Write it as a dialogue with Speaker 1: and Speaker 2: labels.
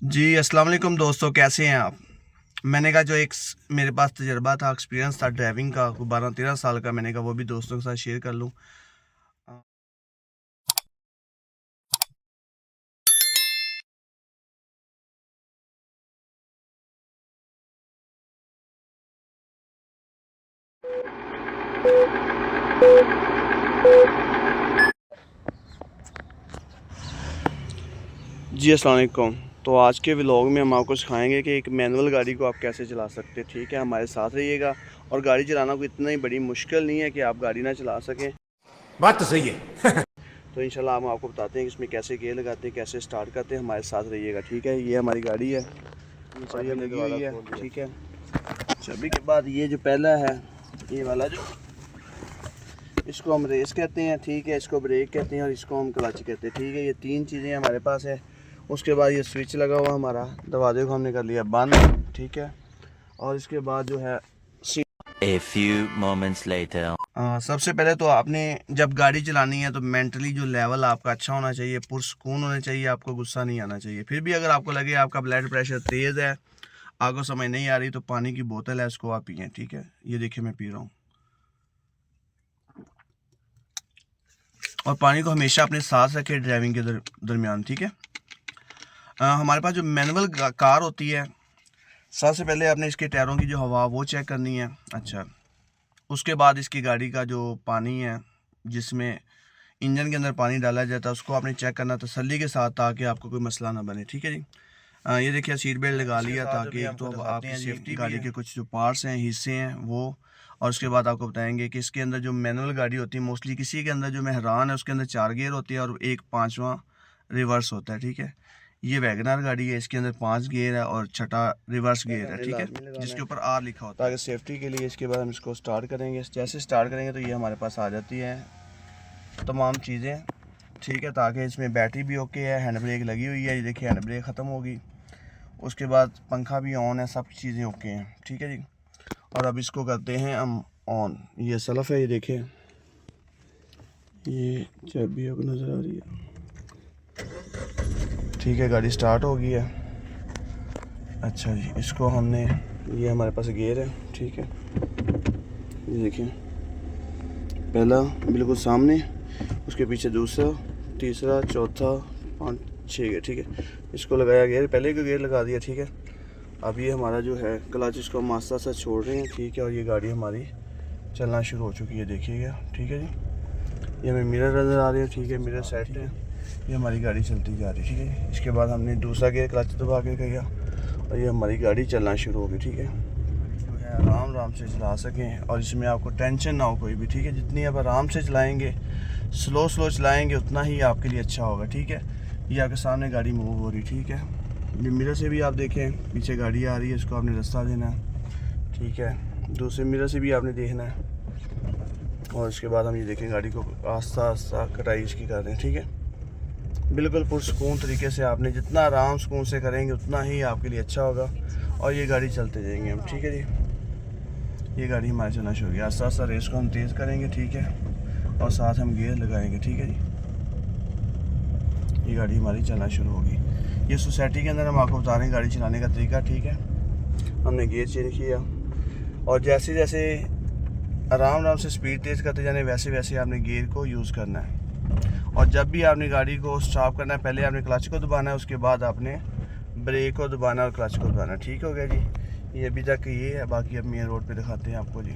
Speaker 1: जी अस्सलाम वालेकुम दोस्तों, कैसे हैं आप। मैंने कहा जो एक मेरे पास तजर्बा था, एक्सपीरियंस था ड्राइविंग का 12-13 साल का, मैंने कहा वो भी दोस्तों के साथ शेयर कर लूँ। जी अस्सलाम वालेकुम। तो आज के व्लॉग में हम आपको सिखाएंगे कि एक मैनुअल गाड़ी को आप कैसे चला सकते हैं। ठीक है, हमारे साथ रहिएगा। और गाड़ी चलाना कोई इतनी बड़ी मुश्किल नहीं है कि आप गाड़ी ना चला सकें।
Speaker 2: बात तो सही है।
Speaker 1: तो इंशाल्लाह हम आपको बताते हैं कि इसमें कैसे गियर लगाते हैं, कैसे स्टार्ट करते हैं। हमारे साथ रहिएगा। ठीक है, ये हमारी गाड़ी है, चाबी लगी हुई है। ठीक है, चाबी के बाद ये जो पहला है, ये वाला जो, इसको हम रेस कहते हैं। ठीक है, इसको ब्रेक कहते हैं और इसको हम क्लच कहते हैं। ठीक है, ये तीन चीज़ें हमारे पास है। उसके बाद ये स्विच लगा हुआ हमारा, दरवाजे को हमने कर लिया बंद। ठीक है, और इसके बाद जो है
Speaker 3: A few moments later.
Speaker 1: सबसे पहले तो आपने जब गाड़ी चलानी है तो मेंटली जो लेवल आपका अच्छा होना चाहिए, पुरसकून होना चाहिए, आपको गुस्सा नहीं आना चाहिए। फिर भी अगर आपको लगे आपका ब्लड प्रेशर तेज़ है, आपको समझ नहीं आ रही, तो पानी की बोतल है, इसको आप पिए। ठीक है, ये देखिए मैं पी रहा हूँ। और पानी को हमेशा अपने साथ रखें ड्राइविंग के दरमियान। ठीक है, हमारे पास जो मैनुअल कार होती है, सबसे पहले आपने इसके टायरों की जो हवा वो चेक करनी है। अच्छा, उसके बाद इसकी गाड़ी का जो पानी है, जिसमें इंजन के अंदर पानी डाला जाता है, उसको आपने चेक करना तसल्ली के साथ, ताकि आपको कोई मसला ना बने। ठीक है जी, ये देखिए सीट बेल्ट लगा लिया, ताकि एक तो आपकी सेफ्टी, गाड़ी के कुछ जो पार्ट्स हैं, हिस्से हैं वो। और उसके बाद आपको बताएंगे कि इसके अंदर जो मैनुअल गाड़ी होती है, मोस्टली किसी के अंदर जो मैं हैरान है, उसके अंदर 4 गियर होती है और एक 5वां रिवर्स होता है। ठीक है, ये वैगनर गाड़ी है, इसके अंदर 5 गियर है और छठा रिवर्स गियर है। ठीक है, जिसके ऊपर आर लिखा होता है, ताकि सेफ्टी के लिए। इसके बाद हम इसको स्टार्ट करेंगे। जैसे स्टार्ट करेंगे तो ये हमारे पास आ जाती है तमाम चीज़ें। ठीक है, ताकि इसमें बैटरी भी ओके है, हैंड ब्रेक लगी हुई है, ये देखिए हैंड ब्रेक ख़त्म होगी। उसके बाद पंखा भी ऑन है, सब चीज़ें ओके हैं। ठीक है जी, और अब इसको करते हैं हम ऑन। ये सलफ है, ये देखें, ये चाबी आपको नज़र आ रही है। ठीक है, गाड़ी स्टार्ट हो गई है। अच्छा जी, इसको हमने, ये हमारे पास गियर है। ठीक है, ये देखिए, पहला बिल्कुल सामने, उसके पीछे दूसरा, तीसरा, चौथा, 5, 6 गियर। ठीक है, इसको लगाया गियर, पहले का गियर लगा दिया। ठीक है, अब ये हमारा जो है क्लच, इसको हम आस्ता आस्ता छोड़ रहे हैं। ठीक है, और ये गाड़ी हमारी चलना शुरू हो चुकी है, देखिएगा। ठीक है जी, ये हमें मिरर नज़र आ रही है। ठीक है, मिरर सेट है, ये हमारी गाड़ी चलती जा रही है। ठीक है, इसके बाद हमने दूसरा गियर क्लच दबा के किया और ये हमारी गाड़ी चलना शुरू हो गई। ठीक है, जो है आराम आराम से चला सकें और इसमें आपको टेंशन ना हो कोई भी। ठीक है, जितनी आप आराम से चलाएँगे, स्लो चलाएँगे, उतना ही आपके लिए अच्छा होगा। ठीक है, ये आपके सामने गाड़ी मूव हो रही। ठीक है, ये मिरर से भी आप देखें, पीछे गाड़ी आ रही है, इसको आपने रास्ता देना है। ठीक है, दूसरे मिरर से भी आपने देखना है। और इसके बाद हम ये देखें, गाड़ी को आस्ता आस्ता कटाई इसकी कर रहे हैं। ठीक है, बिल्कुल पुरसकून तरीके से, आपने जितना आराम सुकून से करेंगे उतना ही आपके लिए अच्छा होगा। और ये गाड़ी चलते जाएंगे हम। ठीक है जी, ये गाड़ी हमारे चलना शुरू हो गया। आस्ता आस्ता रेस को हम तेज़ करेंगे। ठीक है, और साथ हम गियर लगाएंगे। ठीक है जी, ये गाड़ी हमारी चलना शुरू होगी। ये सोसाइटी के अंदर हम आपको बता रहे हैं गाड़ी चलाने का तरीका। ठीक है, हमने गियर चेंज किया और जैसे जैसे आराम से स्पीड तेज़ करते जाने, वैसे वैसे आपने गियर को यूज़ करना है। और जब भी आपने गाड़ी को स्टॉप करना है, पहले आपने क्लच को दबाना है, उसके बाद आपने ब्रेक को दबाना और क्लच को दबाना। ठीक हो गया जी, ये अभी तक ये है। बाकी अब मेन रोड पे दिखाते हैं आपको जी।